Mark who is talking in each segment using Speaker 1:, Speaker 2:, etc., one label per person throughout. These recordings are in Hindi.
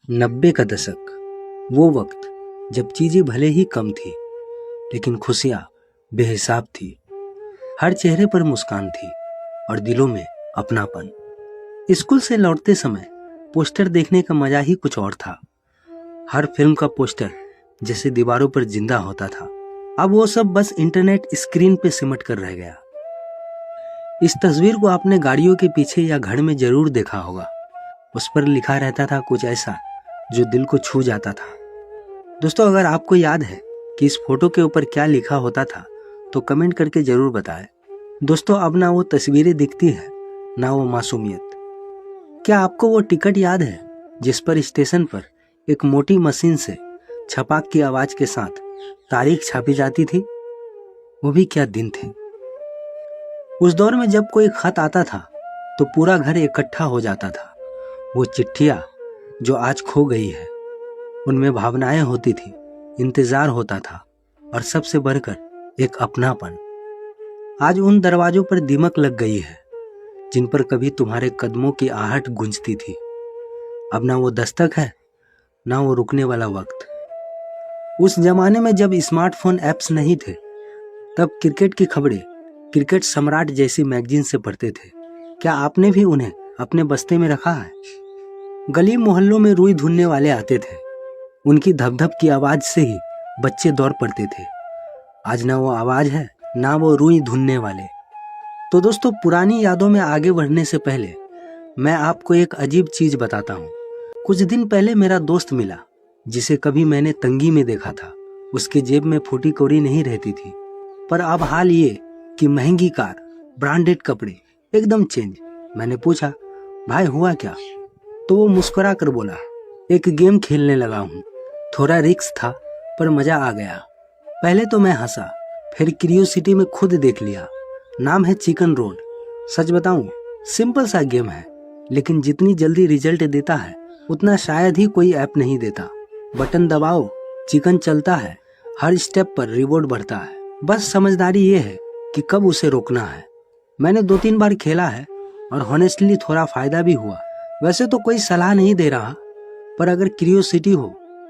Speaker 1: 90 का दशक, वो वक्त जब चीजें भले ही कम थी लेकिन खुशियां बेहिसाब थी। हर चेहरे पर मुस्कान थी और दिलों में अपनापन। स्कूल से लौटते समय पोस्टर देखने का मजा ही कुछ और था। हर फिल्म का पोस्टर जैसे दीवारों पर जिंदा होता था। अब वो सब बस इंटरनेट स्क्रीन पे सिमट कर रह गया। इस तस्वीर को आपने गाड़ियों के पीछे या घर में जरूर देखा होगा। उस पर लिखा रहता था कुछ ऐसा जो दिल को छू जाता था। दोस्तों, अगर आपको याद है कि इस फोटो के ऊपर क्या लिखा होता था तो कमेंट करके जरूर बताएं। दोस्तों, अब ना वो तस्वीरें दिखती है ना वो मासूमियत। क्या आपको वो टिकट याद है जिस पर स्टेशन पर एक मोटी मशीन से छपाक की आवाज के साथ तारीख छापी जाती थी? वो भी क्या दिन थे। उस दौर में जब कोई खत आता था तो पूरा घर इकट्ठा हो जाता था। वो चिट्ठियां जो आज खो गई है, उनमें भावनाएं होती थी, इंतजार होता था और सबसे बढ़कर एक अपनापन। आज उन दरवाजों पर दीमक लग गई है जिन पर कभी तुम्हारे कदमों की आहट गूंजती थी। अब ना वो दस्तक है ना वो रुकने वाला वक्त। उस जमाने में जब स्मार्टफोन ऐप्स नहीं थे तब क्रिकेट की खबरें क्रिकेट सम्राट जैसी मैगजीन से पढ़ते थे। क्या आपने भी उन्हें अपने बस्ते में रखा है? गली मोहल्लों में रुई धुनने वाले आते थे। उनकी धप-धप की आवाज से ही बच्चे दौड़ पड़ते थे। आज ना वो आवाज है ना वो रुई धुनने वाले। तो दोस्तों, पुरानी यादों में आगे बढ़ने से पहले मैं आपको एक अजीब चीज बताता हूँ। कुछ दिन पहले मेरा दोस्त मिला जिसे कभी मैंने तंगी में देखा था। उसके जेब में फूटी कौड़ी नहीं रहती थी, पर अब हाल ये कि महंगी कार, ब्रांडेड कपड़े, एकदम चेंज। मैंने पूछा, भाई हुआ क्या? तो वो मुस्कुरा कर बोला, एक गेम खेलने लगा हूँ। थोड़ा रिस्क था पर मजा आ गया। पहले तो मैं हंसा, फिर क्यूरियोसिटी में खुद देख लिया। नाम है चिकन रोड। सच बताऊं, सिंपल सा गेम है, लेकिन जितनी जल्दी रिजल्ट देता है उतना शायद ही कोई ऐप नहीं देता। बटन दबाओ, चिकन चलता है, हर स्टेप पर रिवॉर्ड बढ़ता है। बस समझदारी ये है कि कब उसे रोकना है। मैंने 2-3 बार खेला है और हॉनेस्टली थोड़ा फायदा भी हुआ। वैसे तो कोई सलाह नहीं दे रहा, पर अगर क्यूरियोसिटी हो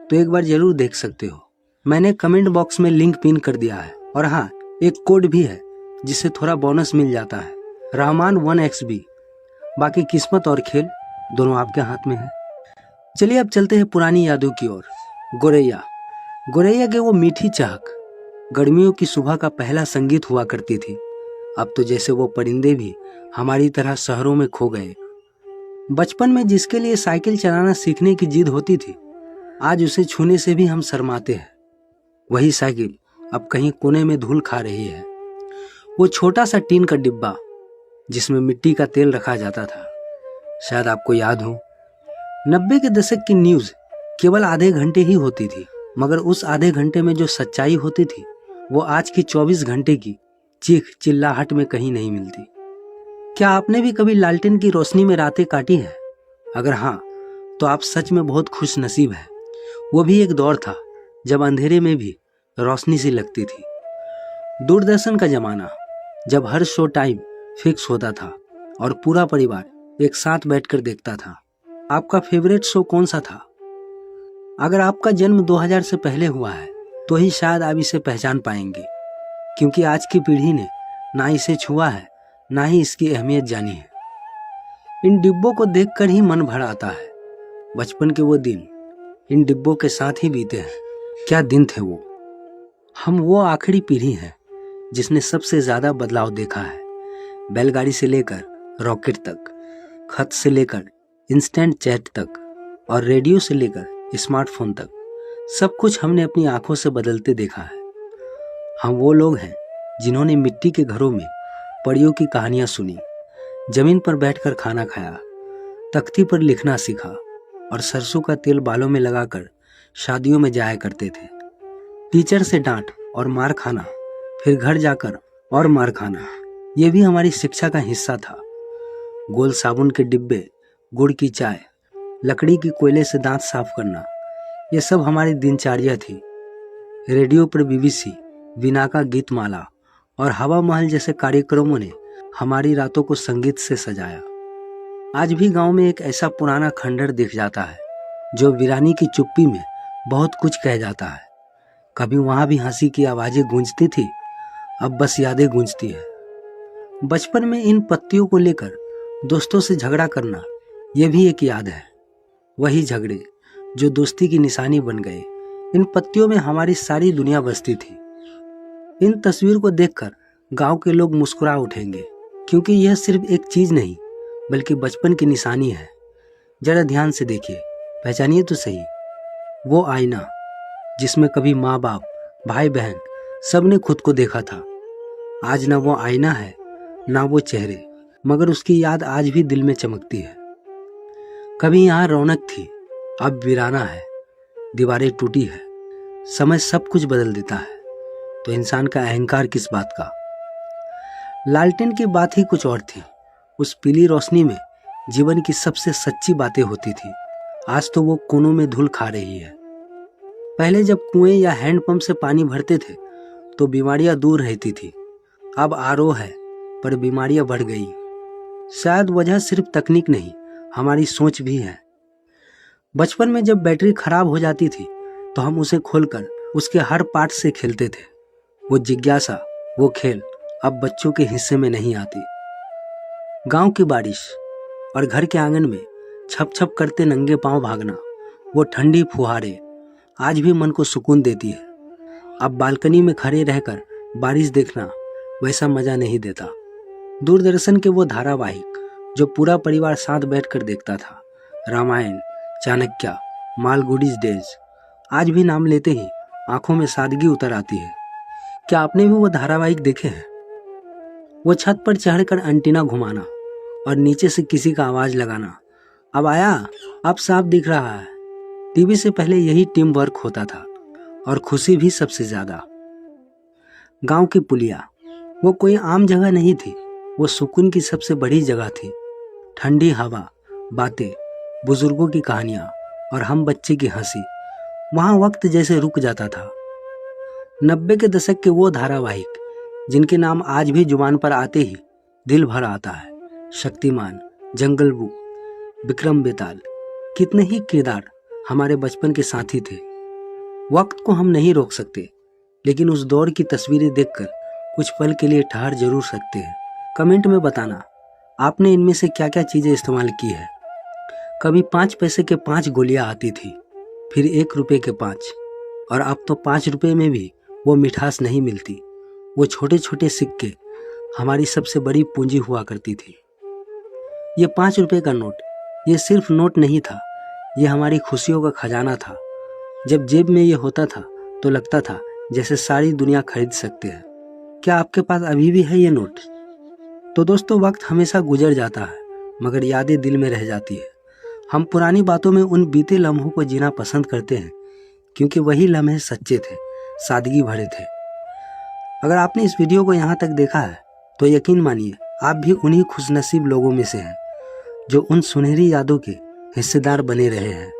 Speaker 1: तो एक बार जरूर देख सकते हो। मैंने कमेंट बॉक्स में लिंक पिन कर दिया है और हाँ, एक कोड भी है जिससे थोड़ा बोनस मिल जाता है, रहमान 1XB। बाकी किस्मत और खेल दोनों आपके हाथ में है। चलिए अब चलते हैं पुरानी यादों की ओर। गोरैया, गोरैया के वो मीठी चहक गर्मियों की सुबह का पहला संगीत हुआ करती थी। अब तो जैसे वो परिंदे भी हमारी तरह शहरों में खो गए। बचपन में जिसके लिए साइकिल चलाना सीखने की जिद होती थी, आज उसे छूने से भी हम शर्माते हैं। वही साइकिल अब कहीं कोने में धूल खा रही है। वो छोटा सा टीन का डिब्बा जिसमें मिट्टी का तेल रखा जाता था, शायद आपको याद हो। 90 के दशक की न्यूज केवल आधे घंटे ही होती थी, मगर उस आधे घंटे में जो सच्चाई होती थी वो आज की 24 घंटे की चीख चिल्लाहट में कहीं नहीं मिलती। क्या आपने भी कभी लालटेन की रोशनी में रातें काटी है? अगर हाँ, तो आप सच में बहुत खुश नसीब हैं। वो भी एक दौर था जब अंधेरे में भी रोशनी सी लगती थी। दूरदर्शन का जमाना, जब हर शो टाइम फिक्स होता था और पूरा परिवार एक साथ बैठकर देखता था। आपका फेवरेट शो कौन सा था? अगर आपका जन्म 2000 से पहले हुआ है तो ही शायद आप इसे पहचान पाएंगे, क्योंकि आज की पीढ़ी ने ना इसे छुआ है ना ही इसकी अहमियत जानी है। इन डिब्बों को देखकर ही मन भर आता है। बचपन के वो दिन इन डिब्बों के साथ ही बीते हैं। क्या दिन थे वो। हम वो आखिरी पीढ़ी है जिसने सबसे ज्यादा बदलाव देखा है। बैलगाड़ी से लेकर रॉकेट तक, खत से लेकर इंस्टेंट चैट तक और रेडियो से लेकर स्मार्टफोन तक, सब कुछ हमने अपनी आंखों से बदलते देखा है। हम वो लोग हैं जिन्होंने मिट्टी के घरों में परियों की कहानियां सुनी, जमीन पर बैठकर खाना खाया, तख्ती पर लिखना सीखा और सरसों का तेल बालों में लगाकर शादियों में जाया करते थे। टीचर से डांट और मार खाना, फिर घर जाकर और मार खाना, ये भी हमारी शिक्षा का हिस्सा था। गोल साबुन के डिब्बे, गुड़ की चाय, लकड़ी की कोयले से दांत साफ करना, ये सब हमारी दिनचर्या थी। रेडियो पर BBC, वीणा का गीत माला और हवा महल जैसे कार्यक्रमों ने हमारी रातों को संगीत से सजाया। आज भी गांव में एक ऐसा पुराना खंडहर दिख जाता है जो वीरानी की चुप्पी में बहुत कुछ कह जाता है। कभी वहाँ भी हंसी की आवाज़ें गूंजती थी, अब बस यादें गूंजती है। बचपन में इन पत्तियों को लेकर दोस्तों से झगड़ा करना, यह भी एक याद है। वही झगड़े जो दोस्ती की निशानी बन गए। इन पत्तियों में हमारी सारी दुनिया बसती थी। इन तस्वीर को देखकर गांव के लोग मुस्कुरा उठेंगे, क्योंकि यह सिर्फ एक चीज नहीं बल्कि बचपन की निशानी है। जरा ध्यान से देखिए, पहचानिए तो सही। वो आईना जिसमें कभी माँ बाप, भाई बहन सबने खुद को देखा था। आज ना वो आईना है, ना वो चेहरे, मगर उसकी याद आज भी दिल में चमकती है। कभी यहाँ रौनक थी, अब वीराना है। दीवारें टूटी है, समय सब कुछ बदल देता है, तो इंसान का अहंकार किस बात का। लालटेन की बात ही कुछ और थी। उस पीली रोशनी में जीवन की सबसे सच्ची बातें होती थी। आज तो वो कोनों में धूल खा रही है। पहले जब कुएं या हैंडपंप से पानी भरते थे तो बीमारियां दूर रहती थी। अब आरओ है, पर बीमारियां बढ़ गई। शायद वजह सिर्फ तकनीक नहीं, हमारी सोच भी है। बचपन में जब बैटरी खराब हो जाती थी तो हम उसे खोलकर उसके हर पार्ट से खेलते थे। वो जिज्ञासा, वो खेल अब बच्चों के हिस्से में नहीं आती। गांव की बारिश और घर के आंगन में छप छप करते नंगे पांव भागना, वो ठंडी फुहारें आज भी मन को सुकून देती है। अब बालकनी में खड़े रहकर बारिश देखना वैसा मजा नहीं देता। दूरदर्शन के वो धारावाहिक जो पूरा परिवार साथ बैठकर देखता था, रामायण, चाणक्य, मालगुडीज डेज, आज भी नाम लेते ही आंखों में सादगी उतर आती है। क्या आपने भी वो धारावाहिक देखे हैं? वो छत पर चढ़कर एंटीना घुमाना और नीचे से किसी का आवाज लगाना, अब आया, अब साफ दिख रहा है। टीवी से पहले यही टीम वर्क होता था और खुशी भी सबसे ज्यादा। गांव की पुलिया, वो कोई आम जगह नहीं थी, वो सुकून की सबसे बड़ी जगह थी। ठंडी हवा, बातें, बुजुर्गों की कहानियां और हम बच्चे की हंसी, वहां वक्त जैसे रुक जाता था। 90 के दशक के वो धारावाहिक जिनके नाम आज भी जुबान पर आते ही दिल भर आता है। शक्तिमान, जंगल बुक, विक्रम बेताल, कितने ही किरदार हमारे बचपन के साथी थे। वक्त को हम नहीं रोक सकते, लेकिन उस दौर की तस्वीरें देखकर कुछ पल के लिए ठहर जरूर सकते हैं। कमेंट में बताना आपने इनमें से क्या क्या चीजें इस्तेमाल की है। कभी 5 पैसे के 5 गोलियां आती थी, फिर 1 रुपए के 5, और अब तो 5 रुपए में भी वो मिठास नहीं मिलती। वो छोटे छोटे सिक्के हमारी सबसे बड़ी पूंजी हुआ करती थी। ये 5 रुपए का नोट, ये सिर्फ नोट नहीं था, ये हमारी खुशियों का खजाना था। जब जेब में ये होता था तो लगता था जैसे सारी दुनिया खरीद सकते हैं। क्या आपके पास अभी भी है ये नोट? तो दोस्तों, वक्त हमेशा गुजर जाता है, मगर यादें दिल में रह जाती है। हम पुरानी बातों में उन बीते लम्हों को जीना पसंद करते हैं, क्योंकि वही लम्हे सच्चे थे, सादगी भरे थे। अगर आपने इस वीडियो को यहाँ तक देखा है तो यकीन मानिए आप भी उन्हीं खुशनसीब लोगों में से हैं जो उन सुनहरी यादों के हिस्सेदार बने रहे हैं।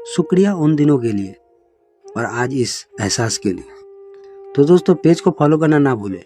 Speaker 1: शुक्रिया उन दिनों के लिए और आज इस एहसास के लिए। तो दोस्तों, पेज को फॉलो करना ना भूलें।